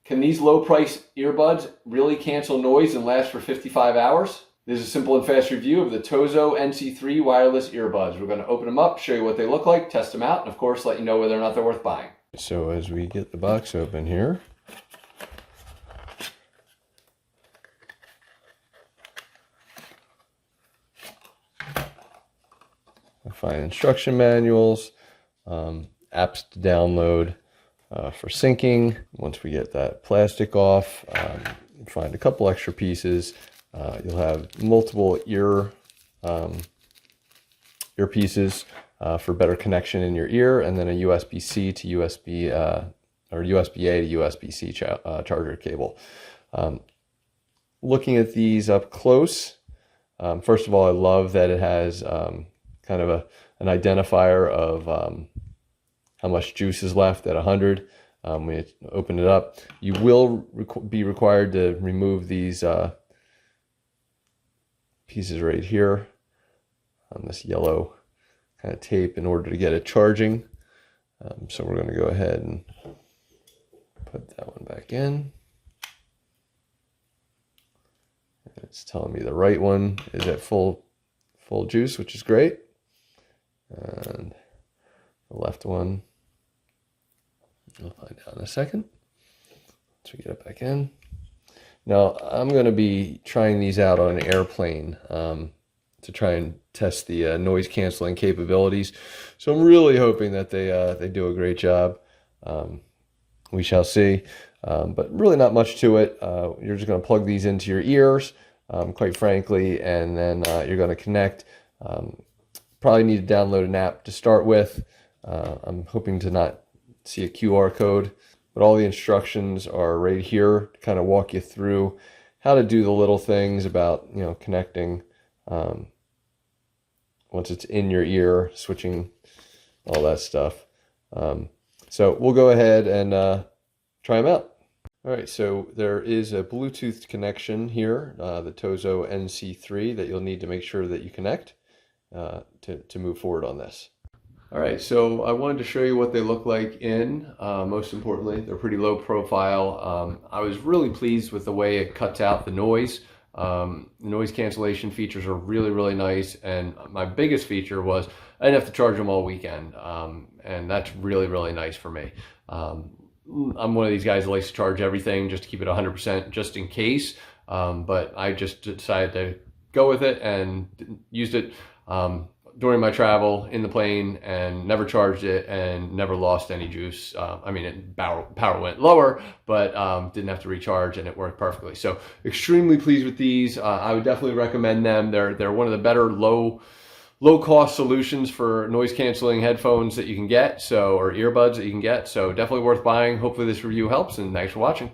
Can these low price earbuds really cancel noise and last for 55 hours? This is a simple and fast review of the TOZO NC3 wireless earbuds. We're going to open them up, show you what they look like, test them out, and of course let you know whether or not they're worth buying. So as we get the box open here, I find instruction manuals, apps to download for syncing. Once we get that plastic off, find a couple extra pieces. You'll have multiple earpieces for better connection in your ear, and then a USB-C to USB or USB-A to USB-C charger cable. Looking at these up close, first of all, I love that it has kind of an identifier of how much juice is left at 100. When you open it up, you will be required to remove these pieces right here on this yellow kind of tape in order to get it charging. So we're going to go ahead and put that one back in. It's telling me the right one is at full juice, which is great. And the left one, we'll find out in a second. Once we get it back in. Now, I'm going to be trying these out on an airplane to try and test the noise canceling capabilities. So I'm really hoping that they do a great job. We shall see. But really not much to it. You're just going to plug these into your ears, quite frankly, and then you're going to connect. Probably need to download an app to start with. I'm hoping to not see a QR code, but all the instructions are right here to kind of walk you through how to do the little things about, connecting once it's in your ear, switching, all that stuff. So we'll go ahead and try them out. All right, so there is a Bluetooth connection here, the TOZO NC3, that you'll need to make sure that you connect to move forward on this. All right, so I wanted to show you what they look like in. Most importantly, they're pretty low profile. I was really pleased with the way it cuts out the noise. Noise cancellation features are really, really nice. And my biggest feature was I didn't have to charge them all weekend. And that's really, really nice for me. I'm one of these guys that likes to charge everything just to keep it 100% just in case. But I just decided to go with it and used it during my travel in the plane and never charged it and never lost any juice. I mean, power went lower, but didn't have to recharge and it worked perfectly. So extremely pleased with these. I would definitely recommend them. They're one of the better low cost solutions for noise canceling headphones that you can get, or earbuds that you can get. So definitely worth buying. Hopefully this review helps, and thanks for watching.